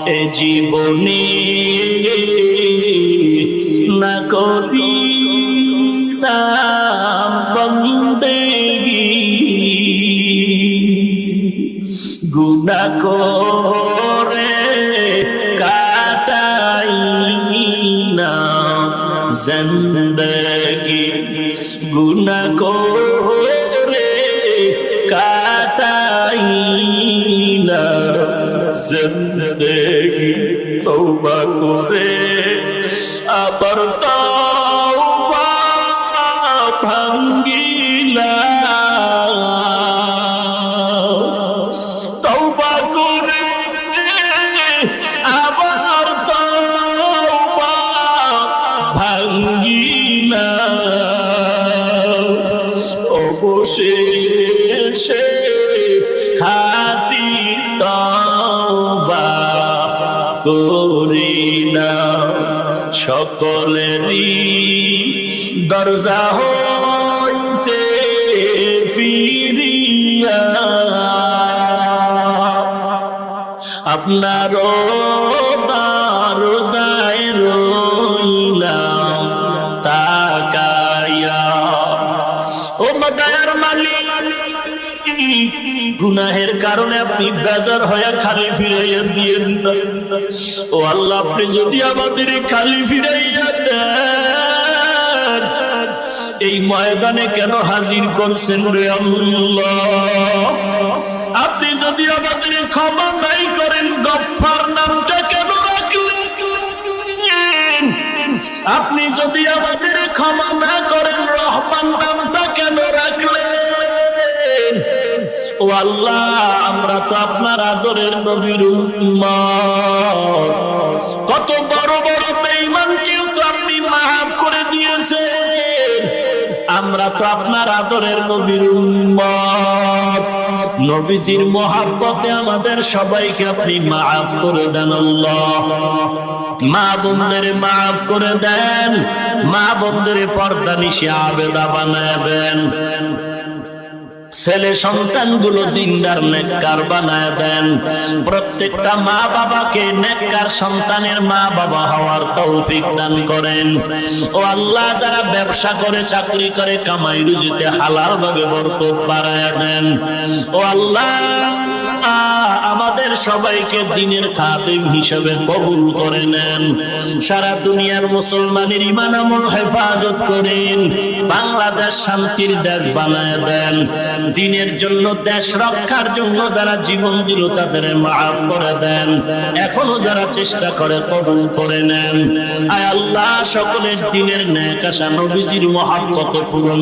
এ জীবনে না করিলাম বন্দেগি, গুনাহ করে কাটাই না জিন্দেগি, গুনাহ করে কাটাই না জিন্দেগি। তওবা করে আবার তওবা ভাঙ্গিলাম, তওবা করে আবার তওবা ভাঙ্গিলাম। অবশেষে খাঁটি তওবা করিলাম। সকলেরই দরজা হইতে ফিরিয়া আপনার দরজায় রইলাম তাকায়া। ও মাদায়ার মালিক, গুনাহের কারণে আপনি বেজার হয়ে খালি ফিরাইয়া দিয়েন না। ও আল্লাহ, আপনি যদি আমাদের খালি ফিরাইয়া দেন, এই ময়দানে কেন হাজির করছেন রে আল্লাহ? আপনি যদি আমাদের ক্ষমা নাই করেন, গফফার নামটা কেন রাখলেন? আপনি যদি আমাদের ক্ষমা না করেন, রহমান নামটা কেন রাখলেন? ও আল্লাহ, আমরা তো আপনার আদরের নবীর উম্মত। কত বড় বড় বেঈমানকেও তো আপনি মাফ করে দিয়েছেন। আমরা তো আপনার আদরের নবীর উম্মত। নবীজির মহব্বতে আমাদের সবাইকে আপনি মাফ করে দেন আল্লাহ। মা বোনদের মাফ করে দেন, মা বোনদের পর্দা নিশি আবেদা বানায় দেন, ছেলে সন্তানগুলো দিনদার নেককার বানায় দেন। প্রত্যেকটা মা বাবাকে নেককার সন্তানের মা বাবা হওয়ার তৌফিক দান করেন। ও আল্লাহ, যারা ব্যবসা করে, চাকরি করে, কামাই রুজিতে হালাল ভাবে বরকত বাড়ায় দেন। ও আল্লাহ, আমাদের সবাইকে দ্বীনের খাদিম হিসেবে কবুল করে নেন। সারা দুনিয়ার মুসলমানের ঈমান আমল হেফাজত করেন। বাংলাদেশ শান্তির দেশ বানায় দেন। দ্বীনের জন্য, দেশ রক্ষার জন্য যারা জীবন দিল তাদের মাফ করে দেন। এখনো যারা চেষ্টা করে কবুল করে নেন। আয় আল্লাহ, সকলের দ্বীনের নেক আশা নবীজির মহব্বতে পূরণ